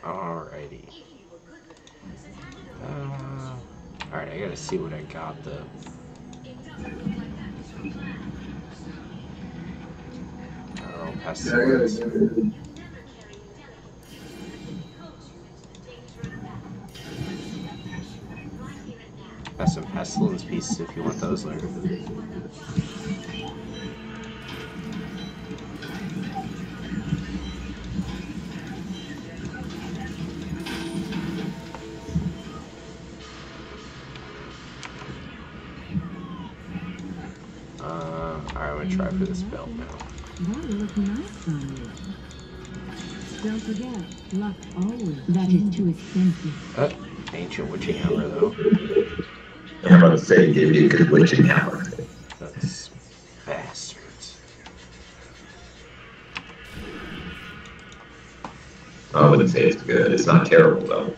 Alrighty. Alright, I gotta see what I got though. Oh, pestilence. Got some pestilence pieces if you want those later. Alright, I'm gonna try for this belt now. That looks nice on you. Don't forget, luck always. That is too expensive. Ancient witching hammer though. I'm about to say, give me a good witching hammer. Those bastards. I wouldn't say it's good. It's not terrible though.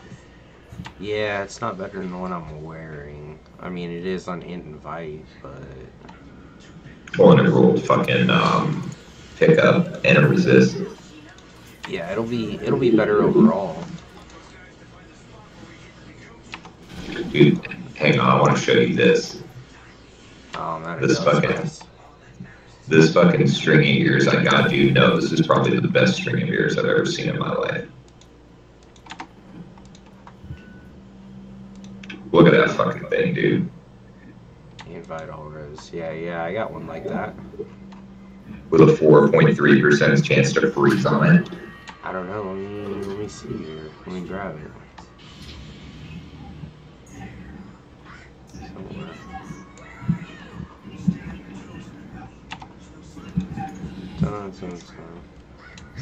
Yeah, it's not better than the one I'm wearing. I mean, it is on hint and invite, but... Well, and it rolled fucking pick up and a resist. Yeah, it'll be better overall. Dude, hang on, I want to show you this. This fucking string of ears I got, dude. No, this is probably the best string of ears I've ever seen in my life. Look at that fucking thing, dude. Invite all rose. Yeah, I got one like that. With a 4.3% chance to freeze on it. I don't know. Let me see here. Let me grab it. Somewhere.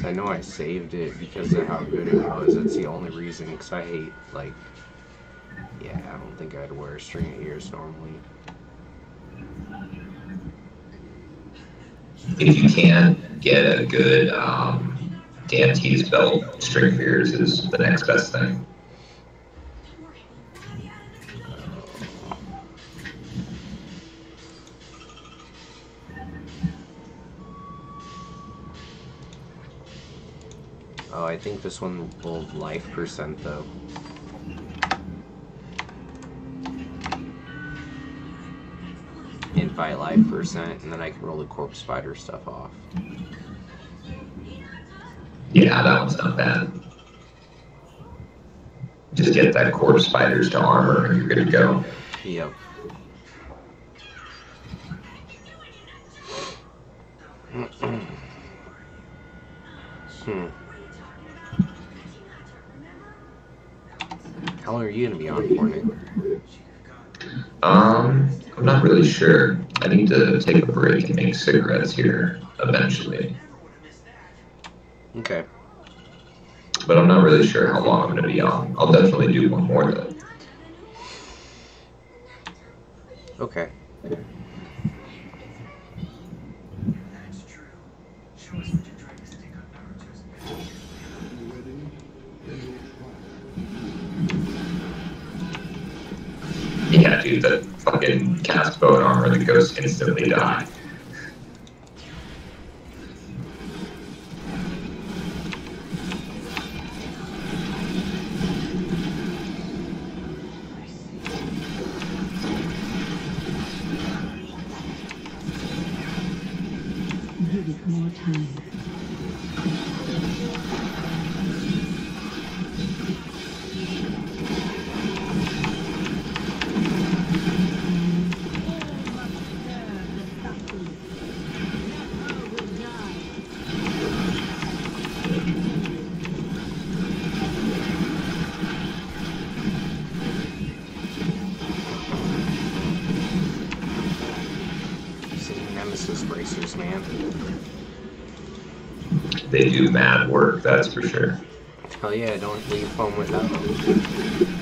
I know I saved it because of how good it was. That's the only reason. Because I hate, like, yeah, I don't think I'd wear a string of ears normally. If you can get a good Dan T's belt, string of ears is the next best thing. Oh, I think this one will life percent though. Invite life percent, and then I can roll the corpse spider stuff off. Yeah, that one's not bad. Just get that corpse spiders to armor and you're good to go. Yep. How long are you gonna be on for it? I'm not really sure. I need to take a break and make cigarettes here eventually. Okay. But I'm not really sure how long I'm going to be on. I'll definitely do one more though. Okay. Yeah, dude, that fucking cast bone armor, the ghosts instantly die. Give it more time. Nexus bracers, man. They do mad work, that's for sure. Hell yeah, don't leave home without them.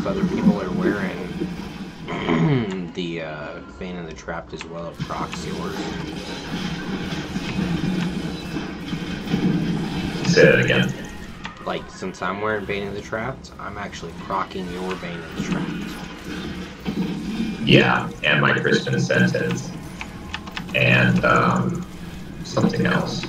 Other people are wearing the Bane of the Trapped as well, it procs yours. Say that again. Like, since I'm wearing Bane of the Trapped, I'm actually procking your Bane of the Trapped. Yeah, and my Christian sentence. And something else.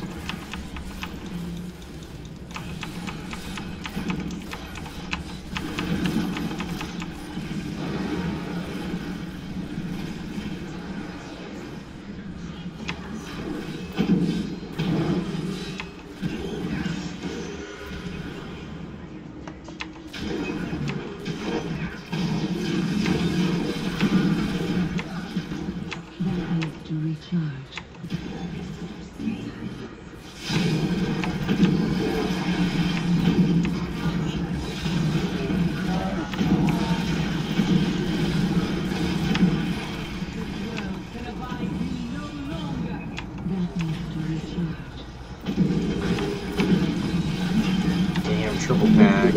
Triple tag.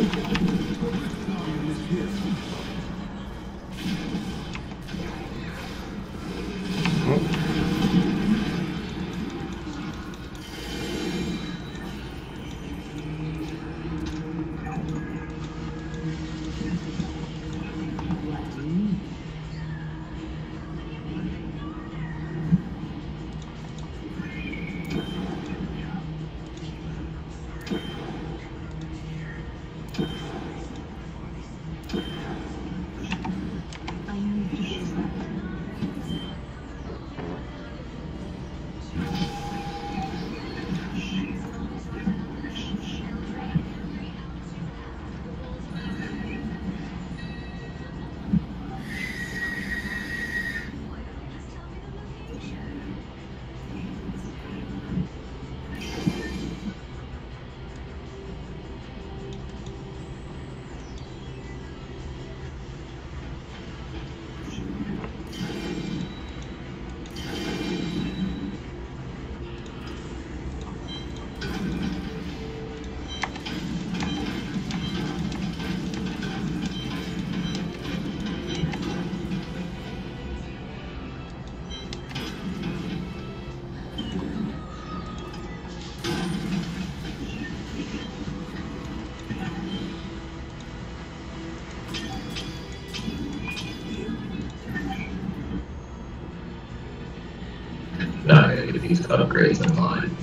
Not gonna get these upgrades in line.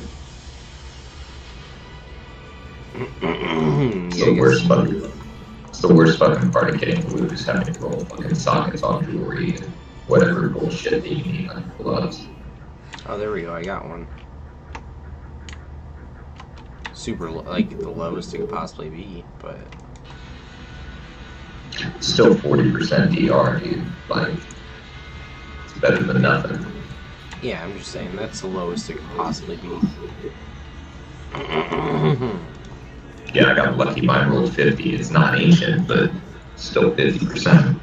It's the worst fucking part of getting blue is having to roll fucking sockets off jewelry and whatever bullshit that you need on gloves. Oh, there we go, I got one. Super, like, the lowest it could possibly be, but... Still 40% DR, dude. Like, it's better than nothing. Yeah, I'm just saying, that's the lowest it could possibly be. Yeah, I got lucky. Mine rolled 50. It's not ancient, but still 50%.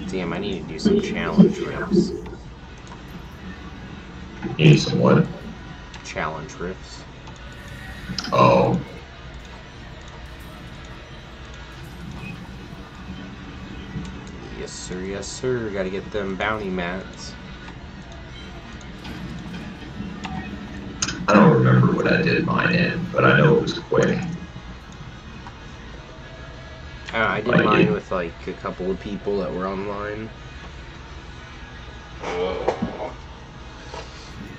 Damn, I need to do some challenge riffs. You need some what? Challenge riffs. Oh. Yes sir, gotta get them bounty mats. I don't remember what I did mine in, but I know it was quick. I did mine with like a couple of people that were online.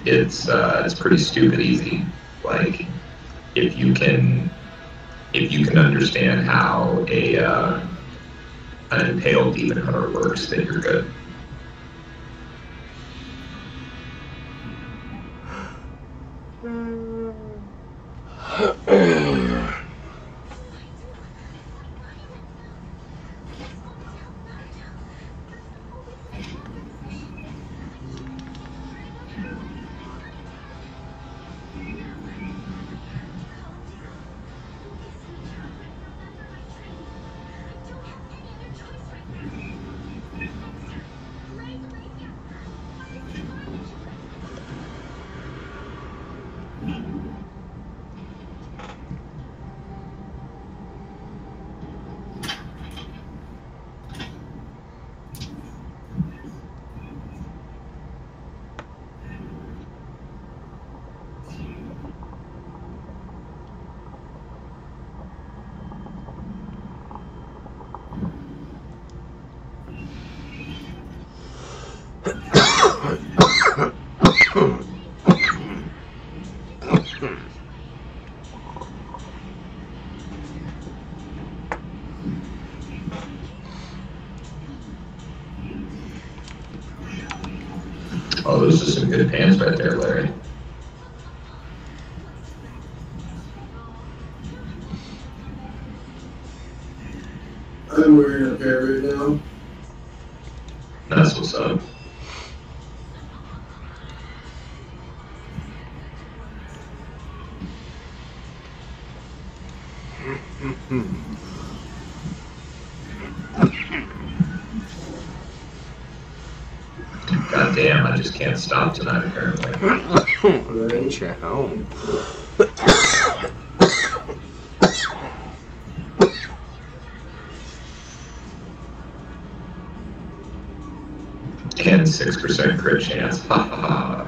It's pretty stupid easy. Like if you can understand how an impaled demon hunter works, then you're good. Oh, those are some good pants right there, Larry. I'm wearing a pair right now. That's what's up. God damn, I just can't stop tonight apparently. Reach at home. And 6% crit chance. Ha ha ha.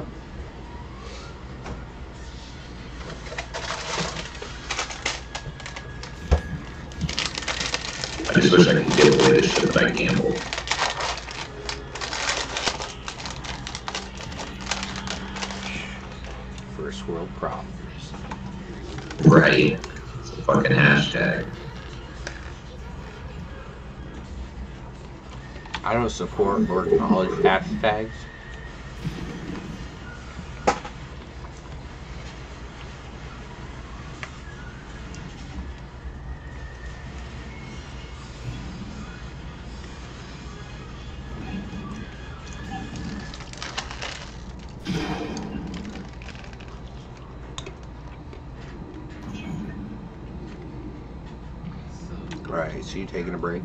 I just wish I could give away the shit that I gambled. First world problems. Right. It's a fucking hashtag. I don't support or acknowledge hashtags. Alright, so you taking a break?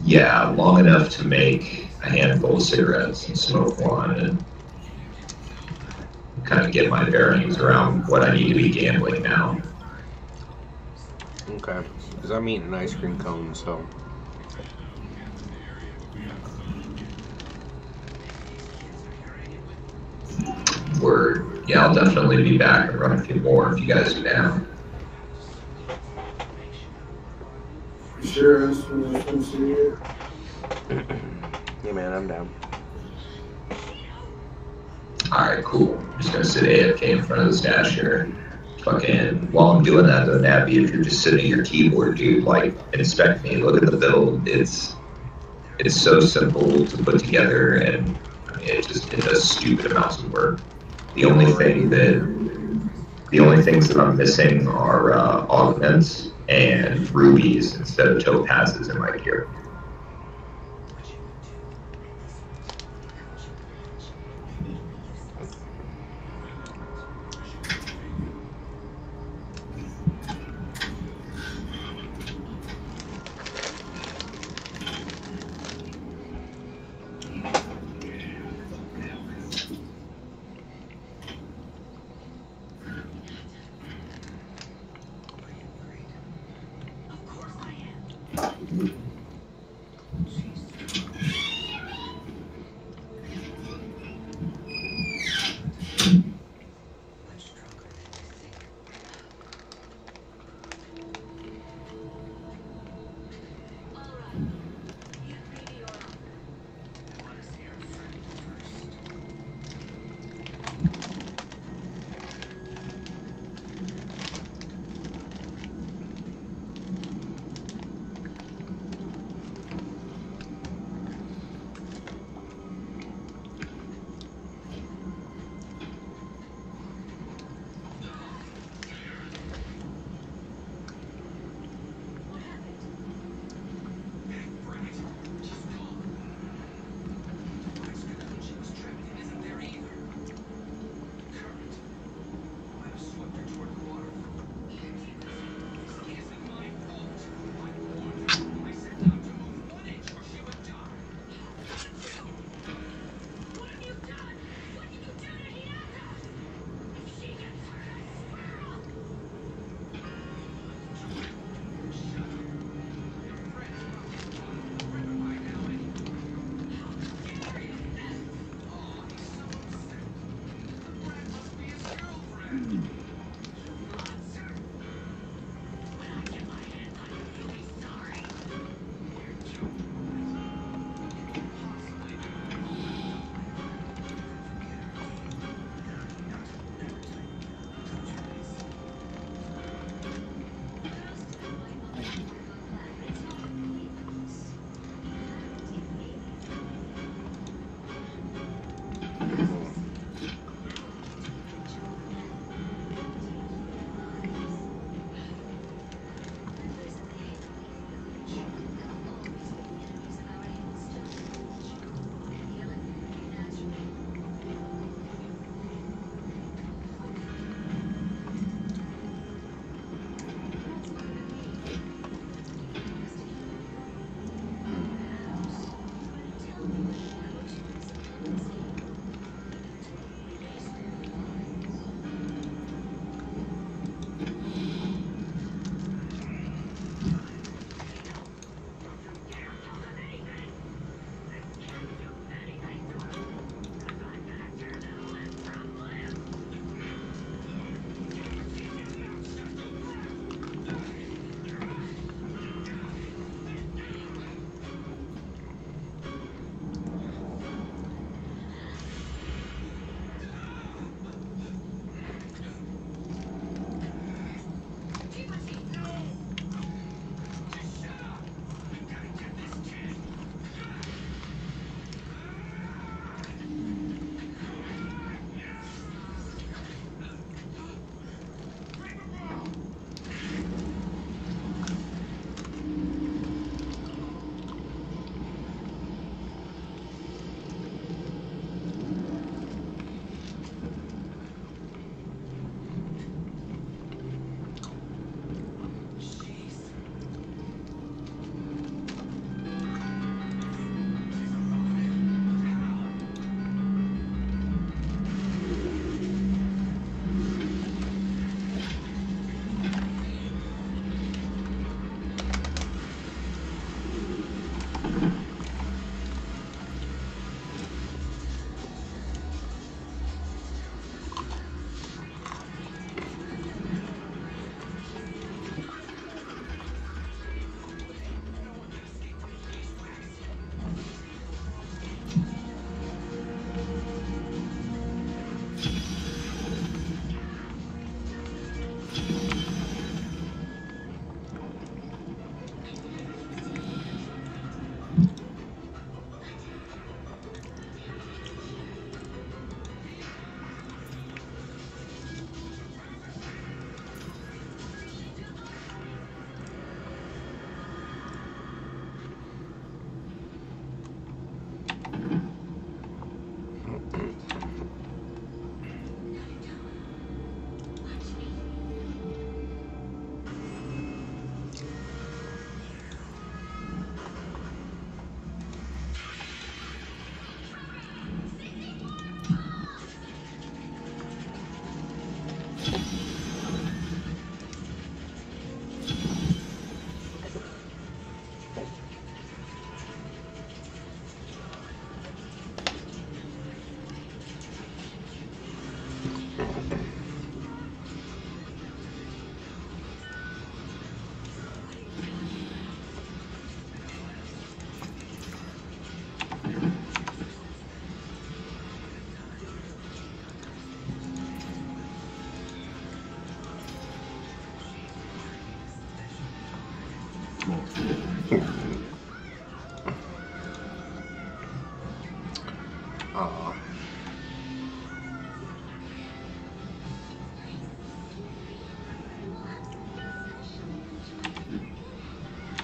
Yeah, long enough to make a handful of cigarettes and smoke one and kind of get my bearings around what I need to be gambling now. Okay, because I'm eating an ice cream cone, so. Word. Yeah, I'll definitely be back and run a few more if you guys are down. Sure, I just want to see it. Yeah, man, I'm down. Alright, cool. I'm just gonna sit AFK in front of the stash here. fucking, while I'm doing that though, Nabby, if you're just sitting at your keyboard, dude, like, inspect me, look at the build. It's so simple to put together, and I mean, it does stupid amounts of work. The only things that I'm missing are augments and rubies instead of topazes in my gear.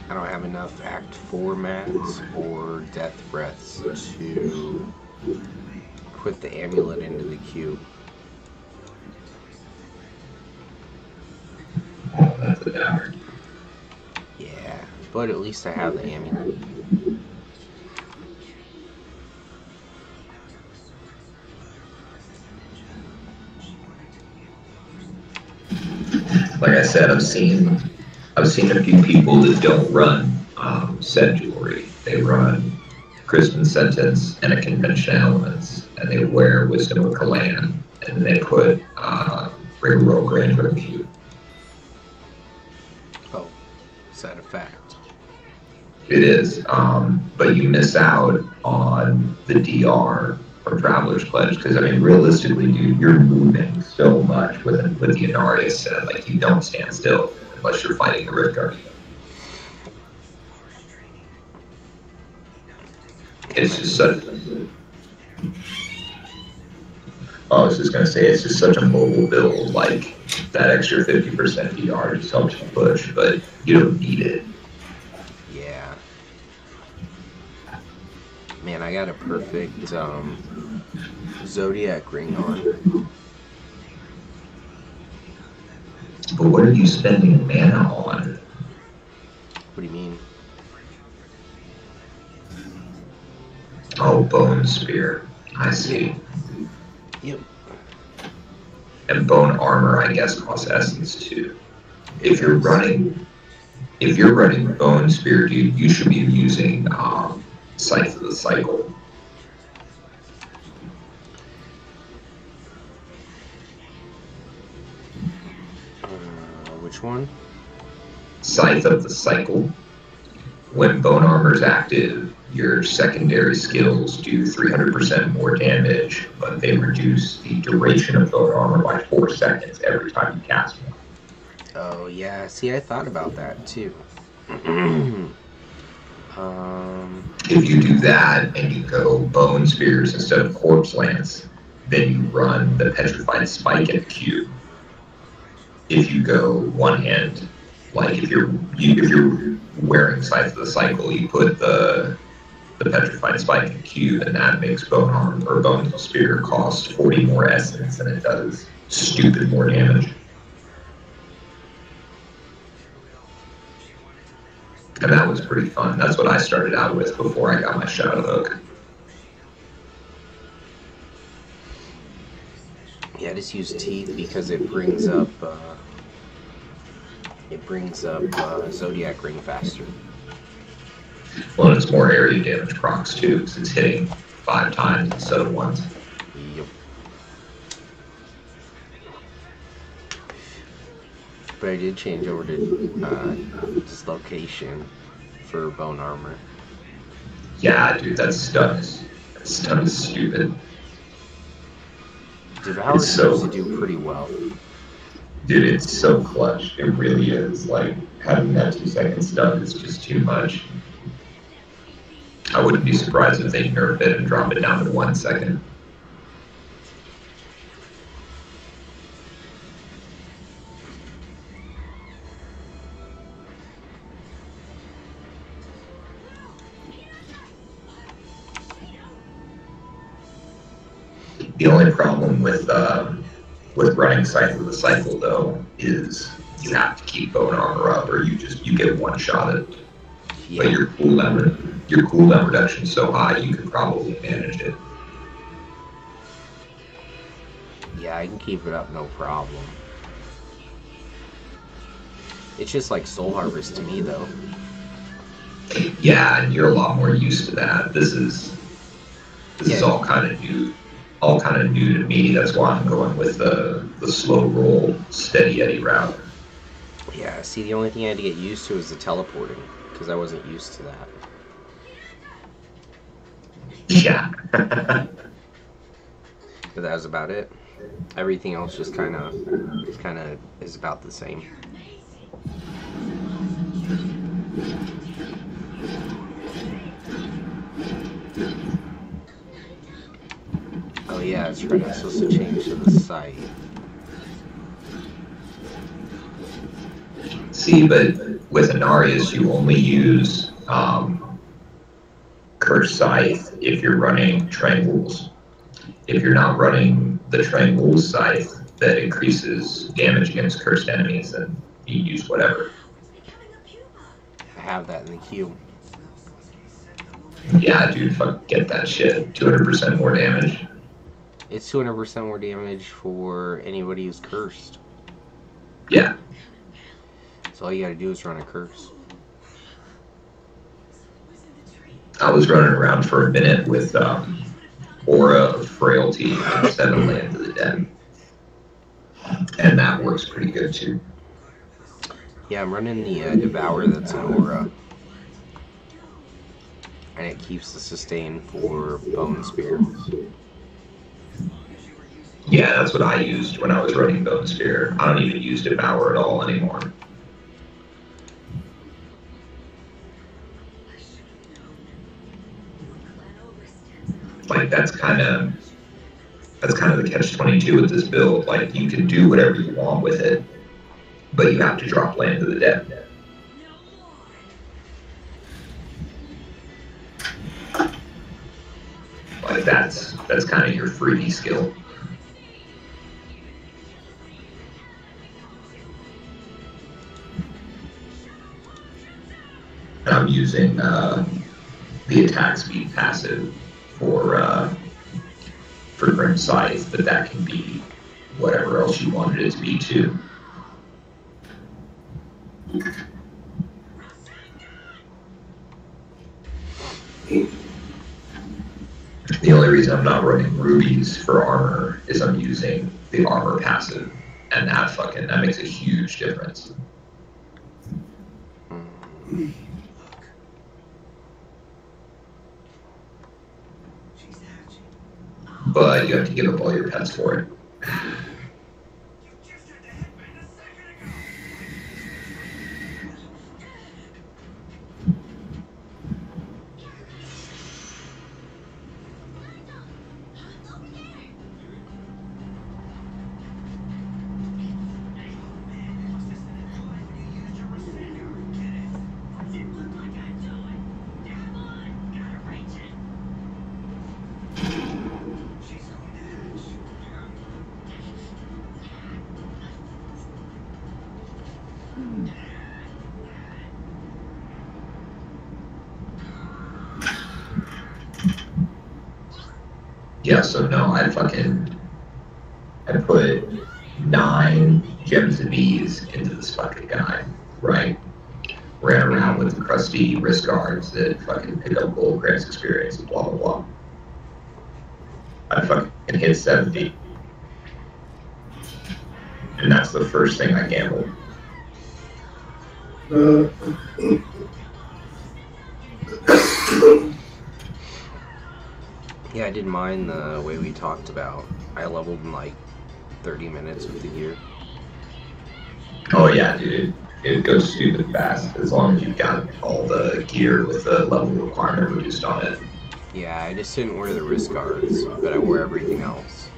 I don't have enough Act 4 mats or Death Breaths to put the amulet into the queue. Oh, that's a downer. Yeah, but at least I have the amulet. Like I said, I've seen a few people that don't run set jewelry. They run Crisp and Sentence and a Convention Elements, and they wear Wisdom of Kalan, and they put Rigmarole Grandeur in the queue. Oh, is that a fact? It is, but you miss out on the DR or Traveler's Pledge, because I mean, realistically, dude, you're moving so much with the Inaria set. Like, you don't stand still unless you're fighting the Rift Guardian. It's just such. I was just gonna say, it's just such a mobile build. Like, that extra 50% DR just helps you push, but you don't need it. Yeah. Man, I got a perfect Zodiac ring on. But what are you spending mana on? What do you mean? Oh, Bone Spear. I see. Yep. And Bone Armor, I guess, costs Essence too. If you're running Bone Spear, dude, you should be using Scythe of the Cycle. Which one? Scythe of the Cycle. When Bone Armor's active, your secondary skills do 300% more damage, but they reduce the duration of Bone Armor by 4 seconds every time you cast one. Oh, yeah. See, I thought about that, too. If you do that and you go Bone Spears instead of Corpse Lance, then you run the Petrified Spike in Q. If you go one hand, like if you're wearing Scythe of the Cycle, you put the Petrified Spike in Q, and that makes Bone Armor or Bone Spear cost 40 more essence than it does stupid more damage. And that was pretty fun. That's what I started out with before I got my Shadow Hook. Yeah, I just use Teeth because it brings up Zodiac Ring faster. Well, it's more area damage procs too, because it's hitting 5 times instead of once. Yep. But I did change over to Dislocation for Bone Armor. Yeah, dude, that stun is stupid. Devour seems to do pretty well. Dude, it's so clutch. It really is. Like, having that 2-second stun is just too much. I wouldn't be surprised if they nerf it and drop it down to 1 second. The only problem with running Scythe of the Cycle, though, is you have to keep Bone Armor up, or you get one shot at it. Yeah. But your cooldown reduction is so high, you could probably manage it. Yeah, I can keep it up, no problem. It's just like Soul Harvest to me, though. Yeah, and you're a lot more used to that. This is all kind of new. All kind of new to me. That's why I'm going with the slow roll, steady Eddie route. Yeah, see, the only thing I had to get used to is the teleporting, because I wasn't used to that. Yeah. But that was about it. Everything else just kind of is about the same. Oh yeah, that's right. I'm supposed to change to the site. See, but with Anarius, you only use Curse Scythe if you're running Triangles. If you're not running the Triangles Scythe that increases damage against cursed enemies, then you use whatever. I have that in the queue. Yeah, dude, fuck, get that shit. 200% more damage. It's 200% more damage for anybody who's cursed. Yeah. So all you gotta do is run a curse. I was running around for a minute with Aura of Frailty instead of Land of the Dead. And that works pretty good too. Yeah, I'm running the Devour that's an Aura. And it keeps the sustain for Bone Spear. Yeah, that's what I used when I was running Bone Spear. I don't even use Devour at all anymore. Like that's kind of the catch-22 with this build. Like you can do whatever you want with it, but you have to drop Land of the Dead. Like that's kind of your freebie skill. And I'm using the attack speed passive for Grim Scythe, but that can be whatever else you wanted it to be too. The only reason I'm not running rubies for armor is I'm using the armor passive, and that makes a huge difference. But you have to give up all your pets for it. Yeah, so no, I put 9 gems of bees into this fucking guy, right? Ran around with the crusty wrist guards that fucking pick up gold grants experience and blah blah blah. I fucking hit 70. And that's the first thing I gambled. Yeah, I didn't mind the way we talked about. I leveled in like 30 minutes with the gear. Oh yeah, dude. It goes stupid fast as long as you've got all the gear with the level requirement reduced on it. Yeah, I just didn't wear the wrist guards, but I wore everything else.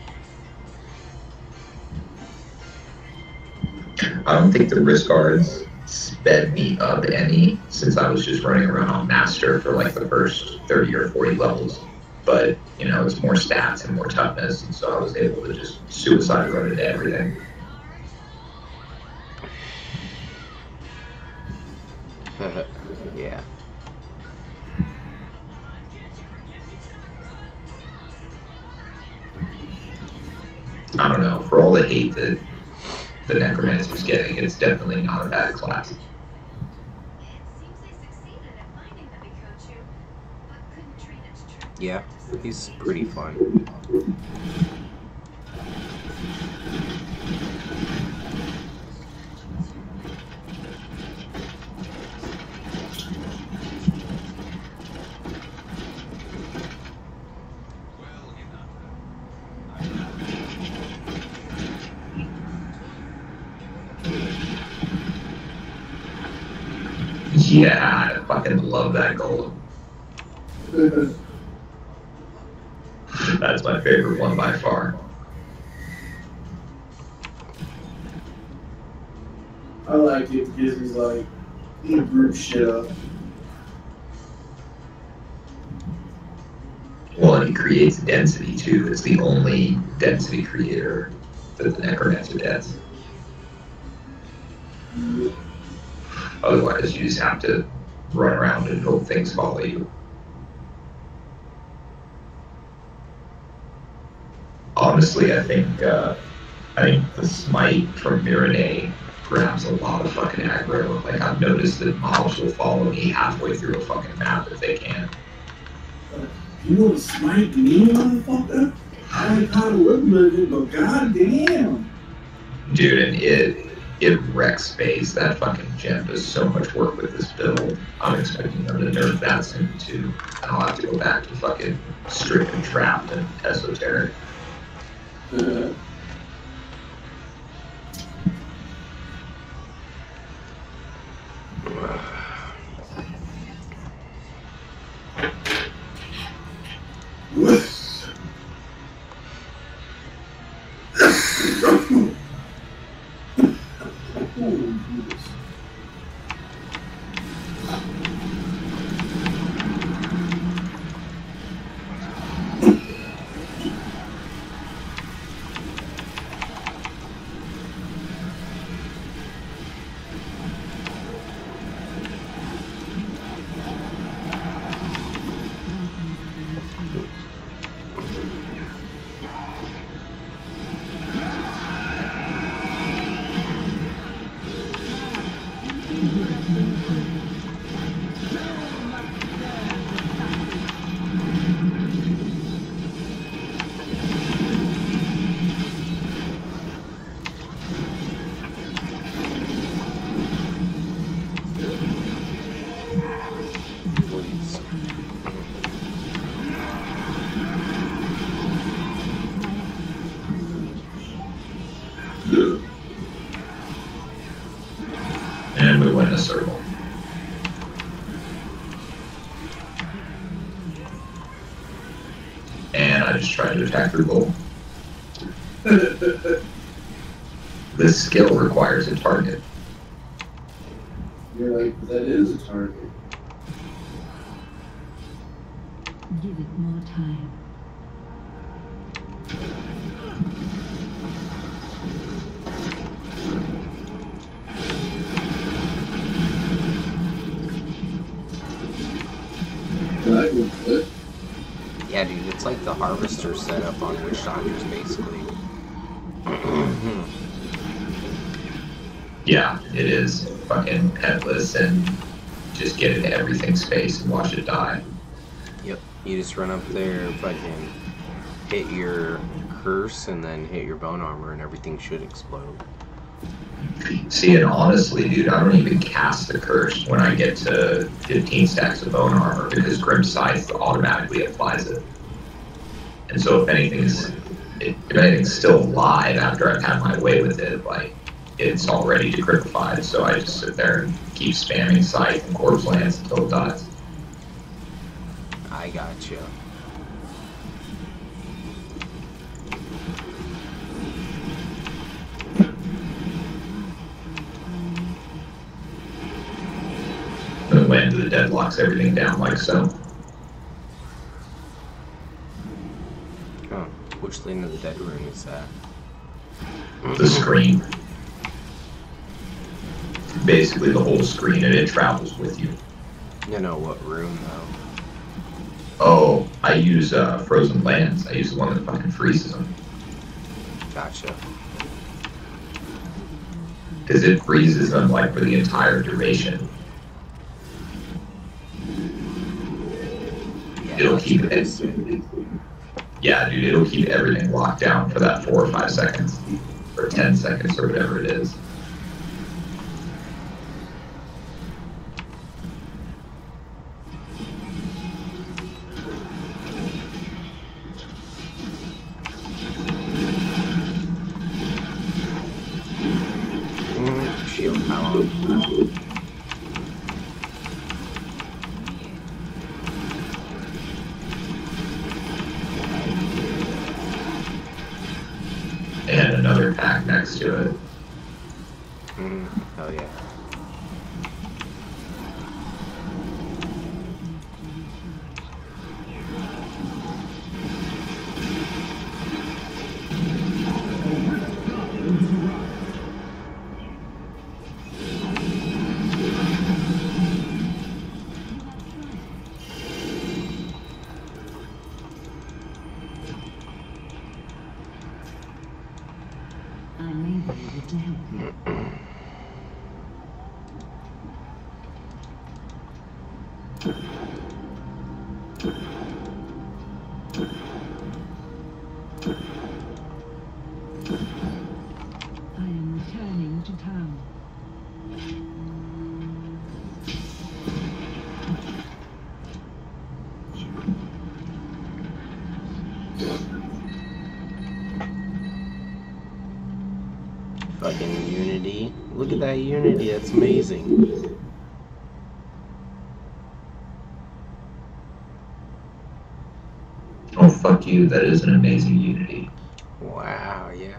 I don't think the wrist guards sped me up any, since I was just running around on Master for like the first 30 or 40 levels. But, you know, it's more stats and more toughness, and so I was able to just suicide run into everything. Yeah. I don't know, for all the hate that the Necromancer's getting, it's definitely not a bad class. Yeah, he's pretty fun. Yeah, I fucking love that golem. That's my favorite one by far. I like it because he's like, he group shit up. Well, and he creates density too. It's the only density creator that the Necromancer gets. Otherwise, you just have to run around and hope things follow you. Honestly, I think the smite from Mirene grabs a lot of fucking aggro. Like, I've noticed that mobs will follow me halfway through a fucking map if they can. You know what smite mean, motherfucker? I ain't caught a whip it, but goddamn. Dude, and it wrecks space. That fucking gem does so much work with this build. I'm expecting them to nerf that soon too. And I'll have to go back to fucking strict and trapped and esoteric. And we went in a circle. And I just tried to attack their goal. This skill requires a target. You're like, that is a target. Give it more time. Yeah, dude, it's like the harvester setup on Witch Doctors, basically. Yeah, it is fucking headless and just get into everything's space and watch it die. Yep, you just run up there, fucking hit your curse, and then hit your bone armor, and everything should explode. See, and honestly, dude, I don't even cast the curse when I get to 15 stacks of bone armor because Grim Scythe automatically applies it. And so if anything's still alive after I've had my way with it, like, it's already decryptified, so I just sit there and keep spamming Scythe and Corpse Lance until it dies. I gotcha. And the Land of the Dead locks everything down like so. Oh, which Land of the Dead room is that? The screen. Basically the whole screen, and it travels with you. No, what room though? Oh, I use Frozen Lands. I use the one that fucking freezes them. Gotcha. Because it freezes them like for the entire duration. Yeah, it'll keep it. Yeah, dude, it'll keep everything locked down for that 4 or 5 seconds, or 10 seconds, or whatever it is. Shield power. And another pack next to it. Oh yeah. I may be able to help you. I am returning to town. Fucking Unity. Look at that Unity, that's amazing. Oh, fuck you, that is an amazing Unity. Wow, yeah.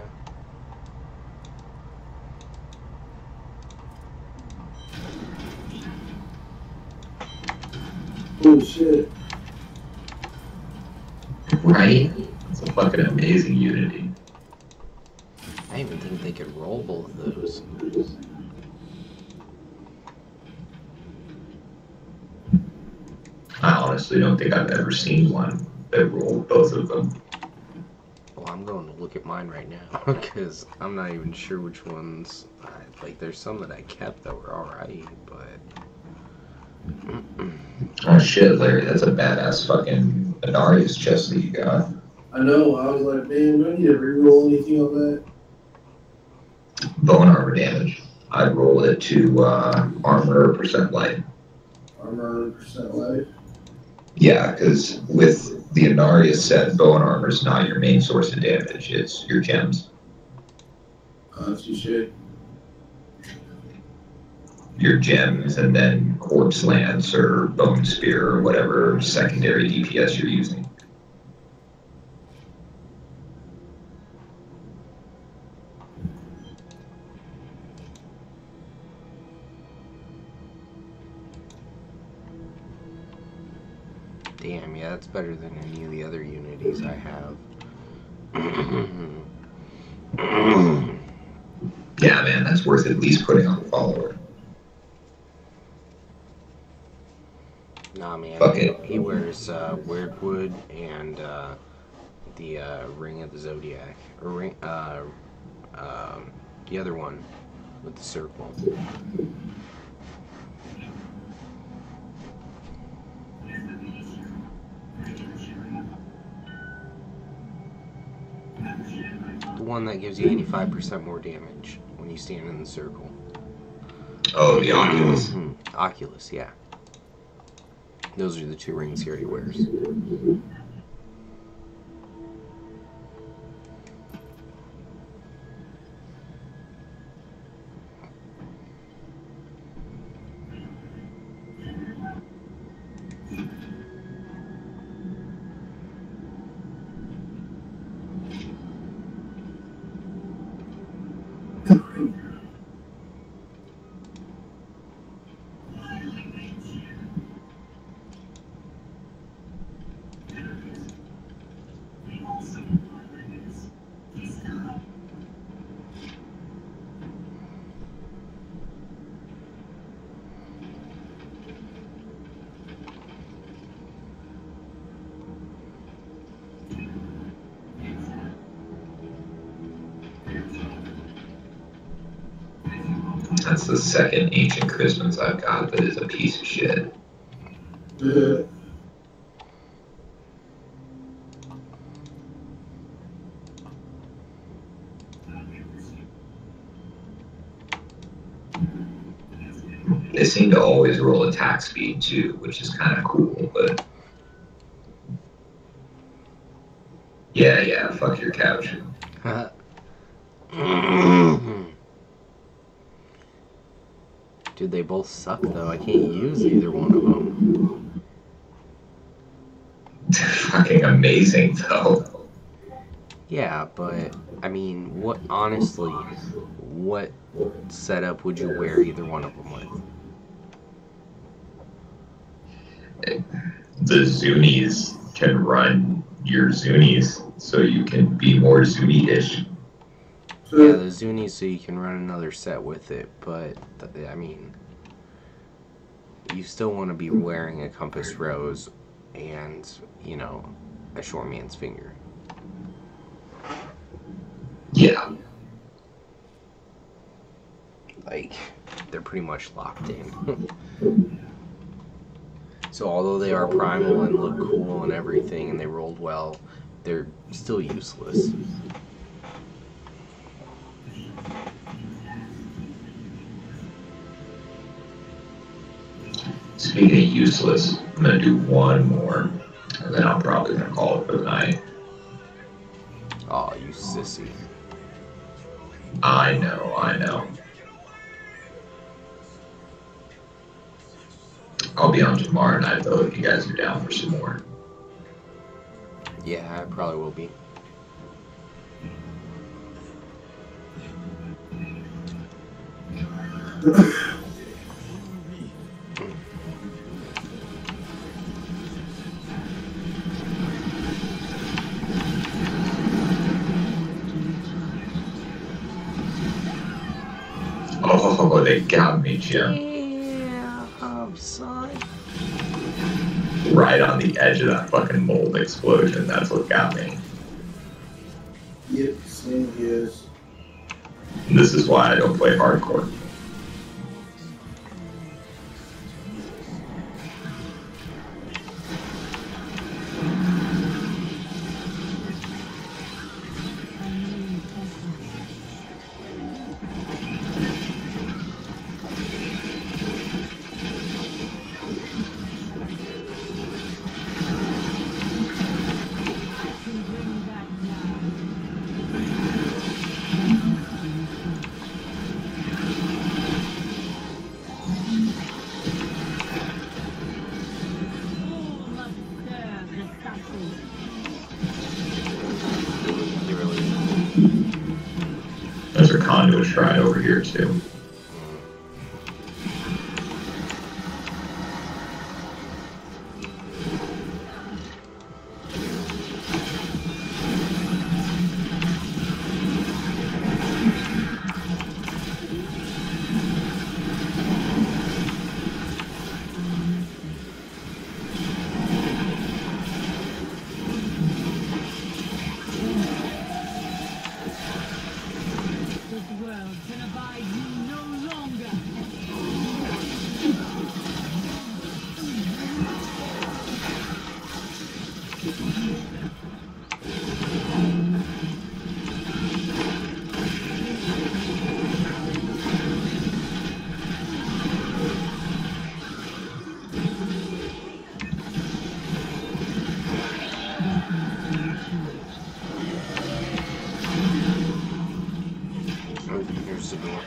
Oh shit. Right? It's a fucking amazing Unity. I even think they could roll both of those. I honestly don't think I've ever seen one that rolled both of them. Well, I'm going to look at mine right now, because I'm not even sure which ones. Like, there's some that I kept that were alright, but... Oh shit, Larry, that's a badass fucking Inarius chest that you got. I know, I was like, man, do I need to reroll anything on that? Bone armor damage. I'd roll it to armor % life. Armor % life? Yeah, because with the Inarius set, bone armor is not your main source of damage, it's your gems. That's your shit. Your gems, and then corpse lance or bone spear or whatever secondary DPS you're using. Damn, yeah, that's better than any of the other Unities I have. Yeah, man, that's worth at least putting on the follower. Nah, man, Fuck it. he wears Weirdwood and the Ring of the Zodiac. Or ring, the other one with the circle. The one that gives you 85% more damage when you stand in the circle. Oh, the Oculus. Oculus, yeah. Those are the two rings he already wears. That's the second ancient Christmas I've got that is a piece of shit. They seem to always roll attack speed too, which is kind of cool, but yeah, fuck your couch. Dude, they both suck though. I can't use either one of them. Fucking amazing though. Yeah, but I mean, honestly, what setup would you wear either one of them with? The Zunies can run your Zunies, so you can be more Zuni-ish. Yeah, the Zunies, so you can run another set with it, but I mean, you still want to be wearing a compass rose and, you know, a short man's finger. Yeah. Like, they're pretty much locked in. So although they are primal and look cool and everything and they rolled well, they're still useless. Speaking of useless, I'm going to do one more, and then I'm probably going to call it for the night. Aw, you sissy. I know. I'll be on tomorrow night, though, if you guys are down for some more. Yeah, I probably will be. Oh, they got me, Jim. Yeah, son. Right on the edge of that fucking mold explosion. That's what got me. Yep, same here. And this is why I don't play hardcore. There's a conduit shrine over here too. Here's the door.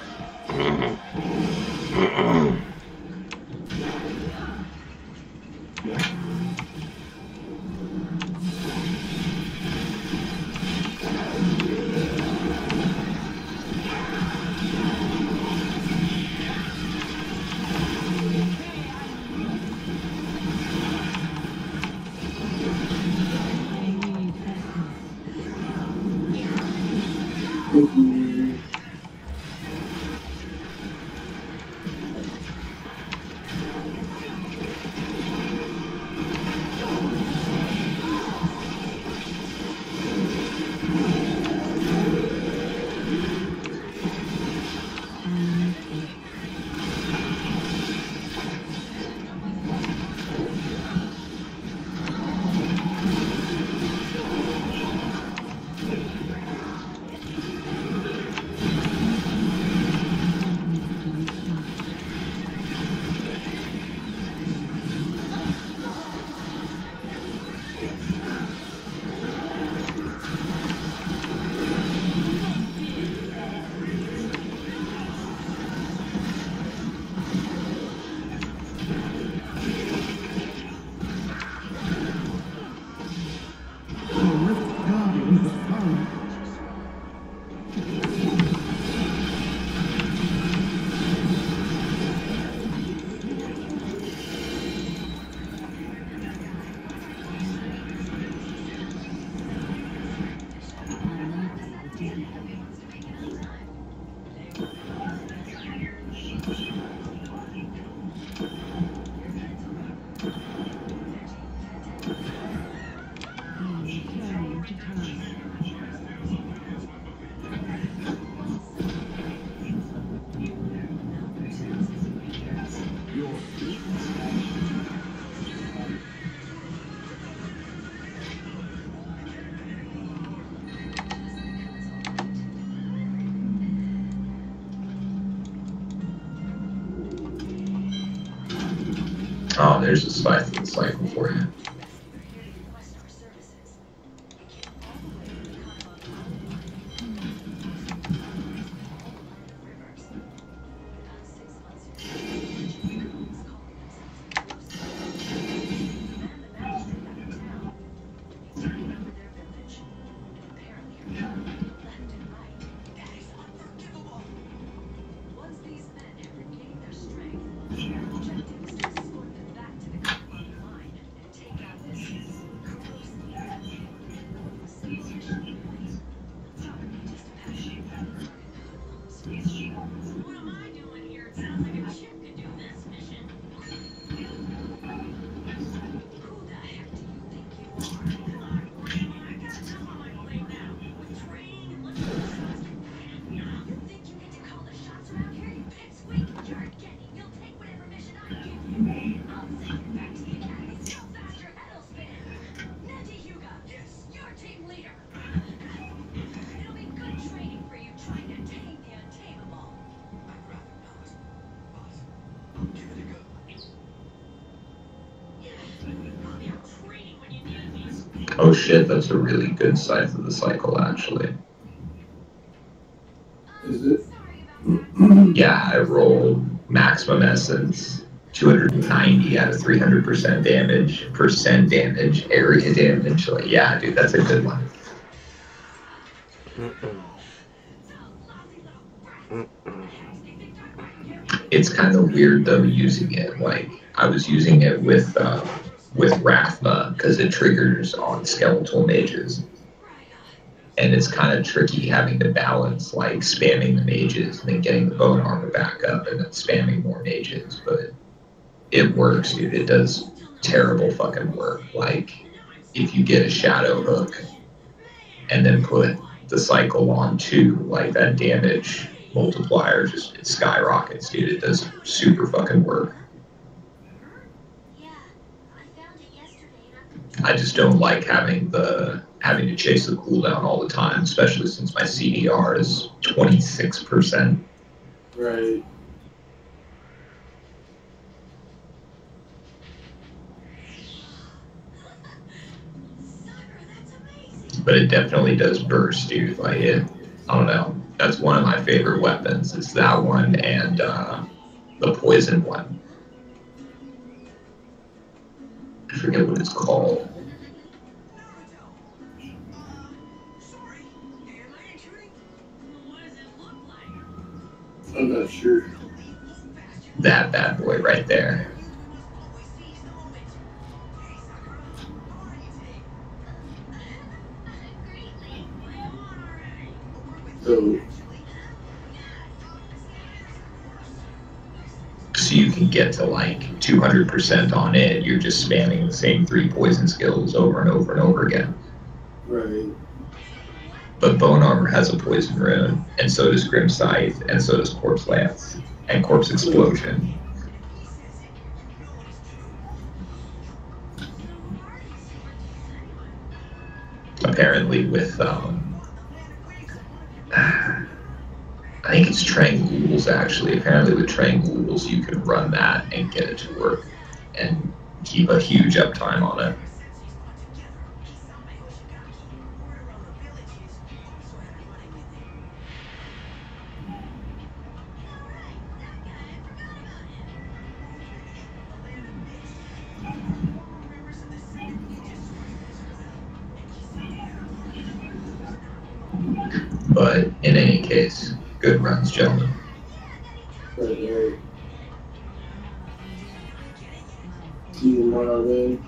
Oh, there's a cycle for you. Oh shit, that's a really good scythe of the cycle, actually. Is it? Yeah, I rolled maximum essence, 290 out of 300% damage, area damage. Like, yeah, dude, that's a good one. It's kind of weird though using it. Like I was using it with Rathma because it triggers on skeletal mages, and it's kind of tricky having to balance like spamming the mages and then getting the bone armor back up and then spamming more mages. But it works, dude. It does terrible fucking work. Like if you get a shadow hook and then put the cycle on too, like that damage multiplier just it skyrockets, dude. It does super fucking work. I just don't like having to chase the cooldown all the time, especially since my CDR is 26%. Right. But it definitely does burst, dude. Like it, I don't know. That's one of my favorite weapons. It's that one and the poison one. I forget what it's called. I'm not sure. That bad boy right there. So you can get to like 200% on it. You're just spamming the same 3 poison skills over and over and over again. Right. But Bone Armor has a poison rune, and so does Grim Scythe, and so does Corpse Lance, and Corpse Explosion. Apparently with, I think it's Trangules actually. Apparently with Trangules you can run that and get it to work and keep a huge uptime on it. But in any case, good runs, gentlemen. Right. See you tomorrow then.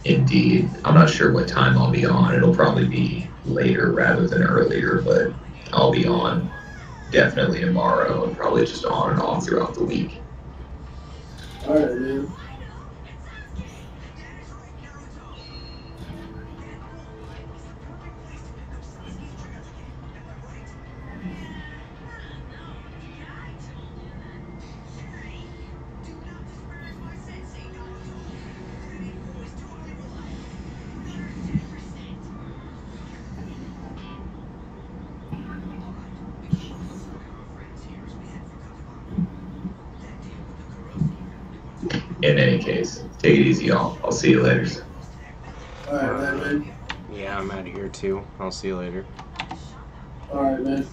Indeed. I'm not sure what time I'll be on. It'll probably be later rather than earlier, but I'll be on definitely tomorrow and probably just on and off throughout the week. Alright, man. in any case, take it easy, y'all. I'll see you later. Alright, man. Yeah, I'm out of here too. I'll see you later. Alright, man.